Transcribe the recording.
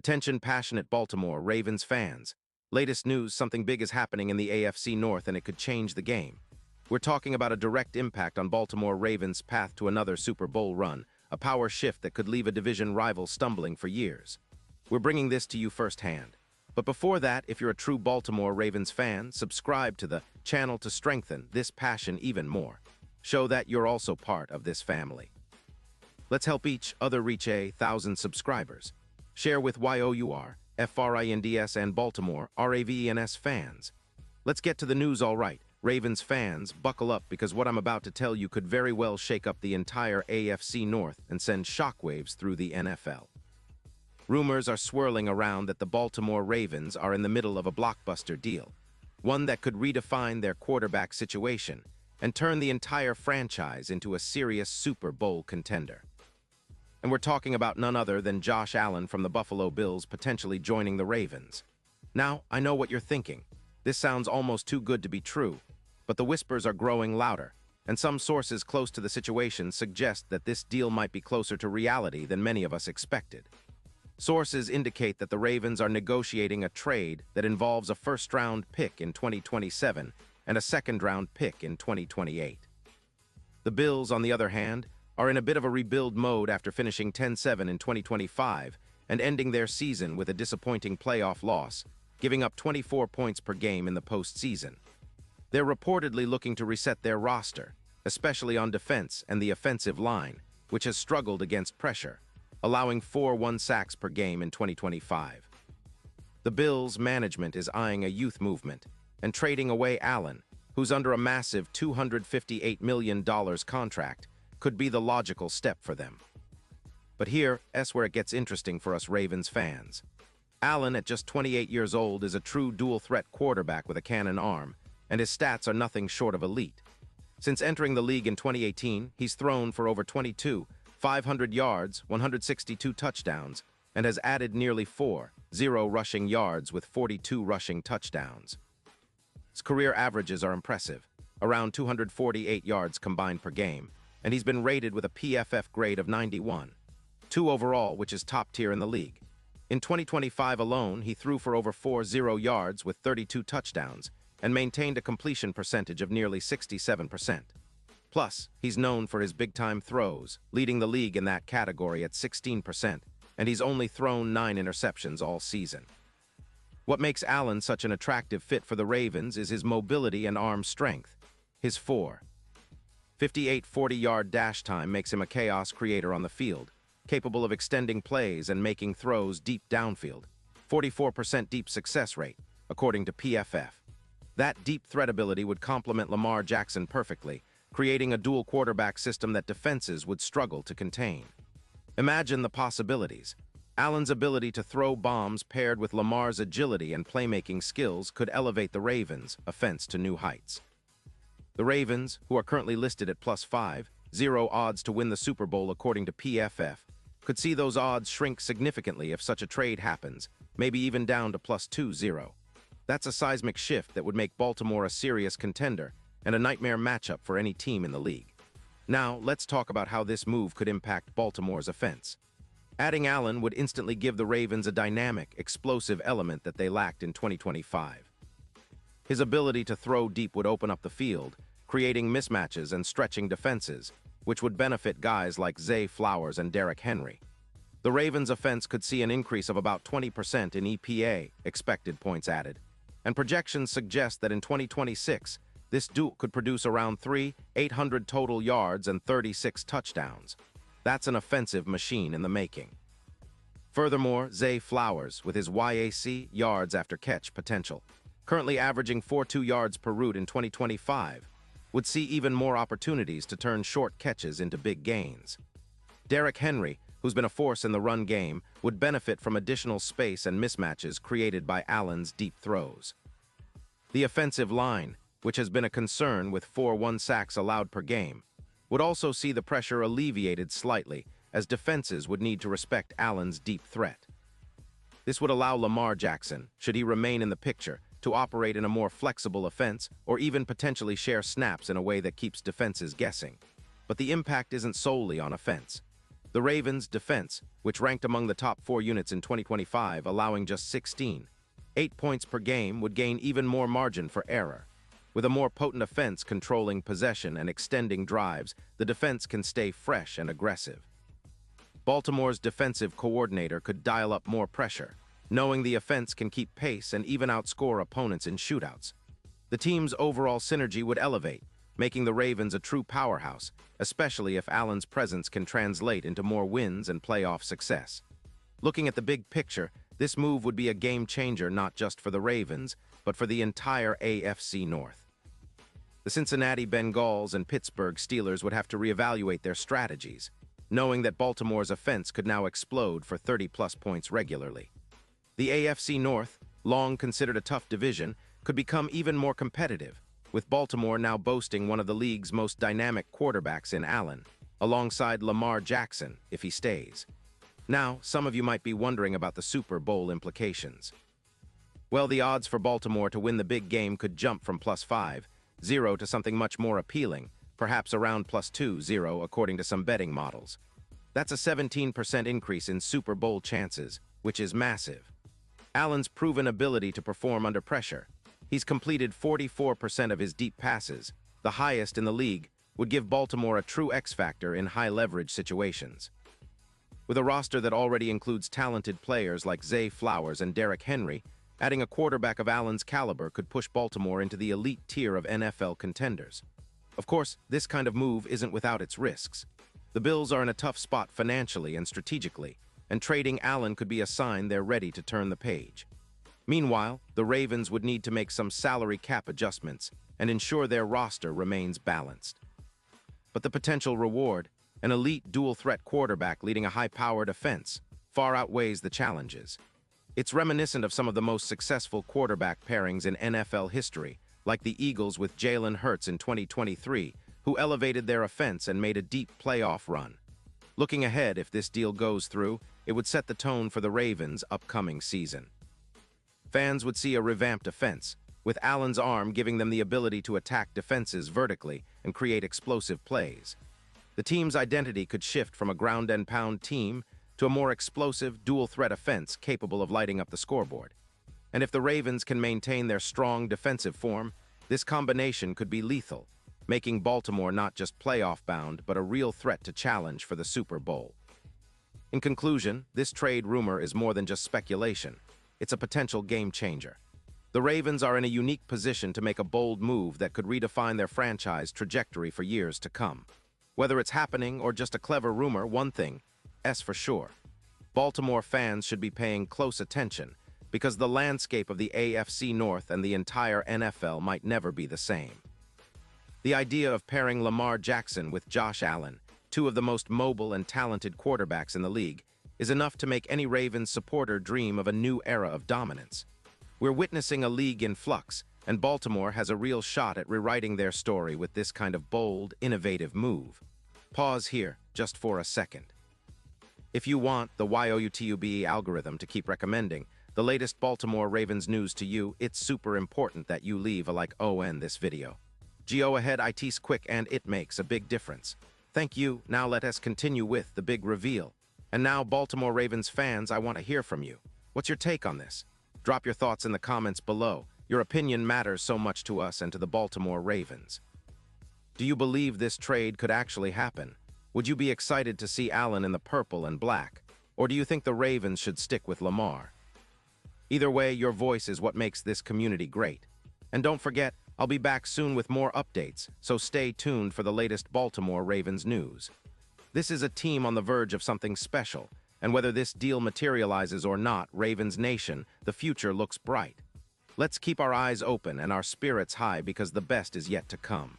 Attention passionate Baltimore Ravens fans. Latest news, something big is happening in the AFC North and it could change the game. We're talking about a direct impact on Baltimore Ravens' path to another Super Bowl run, a power shift that could leave a division rival stumbling for years. We're bringing this to you firsthand. But before that, if you're a true Baltimore Ravens fan, subscribe to the channel to strengthen this passion even more. Show that you're also part of this family. Let's help each other reach 1,000 subscribers. Share with YOUR, FRINDS and Baltimore, RAVENS fans. Let's get to the news all right. Ravens fans, buckle up because what I'm about to tell you could very well shake up the entire AFC North and send shockwaves through the NFL. Rumors are swirling around that the Baltimore Ravens are in the middle of a blockbuster deal, one that could redefine their quarterback situation and turn the entire franchise into a serious Super Bowl contender. And we're talking about none other than Josh Allen from the Buffalo Bills potentially joining the Ravens. Now, I know what you're thinking. This sounds almost too good to be true, but the whispers are growing louder, and some sources close to the situation suggest that this deal might be closer to reality than many of us expected. Sources indicate that the Ravens are negotiating a trade that involves a first-round pick in 2027 and a second-round pick in 2028. The Bills, on the other hand, are in a bit of a rebuild mode after finishing 10-7 in 2025 and ending their season with a disappointing playoff loss, giving up 24 points per game in the postseason. They're reportedly looking to reset their roster, especially on defense and the offensive line, which has struggled against pressure, allowing 4 sacks per game in 2025. The Bills' management is eyeing a youth movement and trading away Allen, who's under a massive $258 million contract, could be the logical step for them. But here's where it gets interesting for us Ravens fans. Allen, at just 28 years old, is a true dual-threat quarterback with a cannon arm, and his stats are nothing short of elite. Since entering the league in 2018, he's thrown for over 500 yards, 162 touchdowns, and has added nearly 0 rushing yards with 42 rushing touchdowns. His career averages are impressive, around 248 yards combined per game, and he's been rated with a PFF grade of 91, 2 overall, which is top tier in the league. In 2025 alone, he threw for over 40 yards with 32 touchdowns and maintained a completion percentage of nearly 67%. Plus, he's known for his big-time throws, leading the league in that category at 16%, and he's only thrown 9 interceptions all season. What makes Allen such an attractive fit for the Ravens is his mobility and arm strength. His 58 40-yard dash time makes him a chaos creator on the field, capable of extending plays and making throws deep downfield. 44% deep success rate, according to PFF. That deep threat ability would complement Lamar Jackson perfectly, creating a dual quarterback system that defenses would struggle to contain. Imagine the possibilities. Allen's ability to throw bombs paired with Lamar's agility and playmaking skills could elevate the Ravens' offense to new heights. The Ravens, who are currently listed at +5, 0 odds to win the Super Bowl according to PFF, could see those odds shrink significantly if such a trade happens, maybe even down to +20. That's a seismic shift that would make Baltimore a serious contender and a nightmare matchup for any team in the league. Now, let's talk about how this move could impact Baltimore's offense. Adding Allen would instantly give the Ravens a dynamic, explosive element that they lacked in 2025. His ability to throw deep would open up the field, creating mismatches and stretching defenses, which would benefit guys like Zay Flowers and Derrick Henry. The Ravens' offense could see an increase of about 20% in EPA, expected points added, and projections suggest that in 2026, this duo could produce around 800 total yards and 36 touchdowns. That's an offensive machine in the making. Furthermore, Zay Flowers, with his YAC, yards after catch potential, currently averaging 42 yards per route in 2025, would see even more opportunities to turn short catches into big gains. Derrick Henry, who's been a force in the run game, would benefit from additional space and mismatches created by Allen's deep throws. The offensive line, which has been a concern with 4 sacks allowed per game, would also see the pressure alleviated slightly, as defenses would need to respect Allen's deep threat. This would allow Lamar Jackson, should he remain in the picture, to operate in a more flexible offense or even potentially share snaps in a way that keeps defenses guessing. But the impact isn't solely on offense. The Ravens' defense, which ranked among the top 4 units in 2025, allowing just 8 points per game, would gain even more margin for error. With a more potent offense controlling possession and extending drives, the defense can stay fresh and aggressive. Baltimore's defensive coordinator could dial up more pressure, knowing the offense can keep pace and even outscore opponents in shootouts. The team's overall synergy would elevate, making the Ravens a true powerhouse, especially if Allen's presence can translate into more wins and playoff success. Looking at the big picture, this move would be a game-changer not just for the Ravens, but for the entire AFC North. The Cincinnati Bengals and Pittsburgh Steelers would have to reevaluate their strategies, knowing that Baltimore's offense could now explode for 30-plus points regularly. The AFC North, long considered a tough division, could become even more competitive, with Baltimore now boasting one of the league's most dynamic quarterbacks in Allen, alongside Lamar Jackson if he stays. Now, some of you might be wondering about the Super Bowl implications. Well, the odds for Baltimore to win the big game could jump from +5-0 to something much more appealing, perhaps around +2-0 according to some betting models. That's a 17% increase in Super Bowl chances, which is massive. Allen's proven ability to perform under pressure. He's completed 44% of his deep passes, the highest in the league, would give Baltimore a true X-factor in high-leverage situations. With a roster that already includes talented players like Zay Flowers and Derrick Henry, adding a quarterback of Allen's caliber could push Baltimore into the elite tier of NFL contenders. Of course, this kind of move isn't without its risks. The Bills are in a tough spot financially and strategically, and trading Allen could be a sign they're ready to turn the page. Meanwhile, the Ravens would need to make some salary cap adjustments and ensure their roster remains balanced. But the potential reward, an elite dual-threat quarterback leading a high-powered offense, far outweighs the challenges. It's reminiscent of some of the most successful quarterback pairings in NFL history, like the Eagles with Jalen Hurts in 2023, who elevated their offense and made a deep playoff run. Looking ahead, if this deal goes through, it would set the tone for the Ravens' upcoming season. Fans would see a revamped offense, with Allen's arm giving them the ability to attack defenses vertically and create explosive plays. The team's identity could shift from a ground-and-pound team to a more explosive, dual-threat offense capable of lighting up the scoreboard. And if the Ravens can maintain their strong defensive form, this combination could be lethal, making Baltimore not just playoff-bound, but a real threat to challenge for the Super Bowl. In conclusion, this trade rumor is more than just speculation. It's a potential game-changer. The Ravens are in a unique position to make a bold move that could redefine their franchise trajectory for years to come. Whether it's happening or just a clever rumor, one thing is for sure. Baltimore fans should be paying close attention, because the landscape of the AFC North and the entire NFL might never be the same. The idea of pairing Lamar Jackson with Josh Allen, two of the most mobile and talented quarterbacks in the league, is enough to make any Ravens supporter dream of a new era of dominance. We're witnessing a league in flux, and Baltimore has a real shot at rewriting their story with this kind of bold, innovative move. Pause here, just for a second. If you want the YouTube algorithm to keep recommending the latest Baltimore Ravens news to you, it's super important that you leave a like on this video. Go ahead, it's quick and it makes a big difference. Thank you. Now let us continue with the big reveal. And now, Baltimore Ravens fans, I want to hear from you. What's your take on this? Drop your thoughts in the comments below. Your opinion matters so much to us and to the Baltimore Ravens. Do you believe this trade could actually happen? Would you be excited to see Allen in the purple and black? Or do you think the Ravens should stick with Lamar? Either way, your voice is what makes this community great. And don't forget, I'll be back soon with more updates, so stay tuned for the latest Baltimore Ravens news. This is a team on the verge of something special, and whether this deal materializes or not, Ravens Nation, the future looks bright. Let's keep our eyes open and our spirits high because the best is yet to come.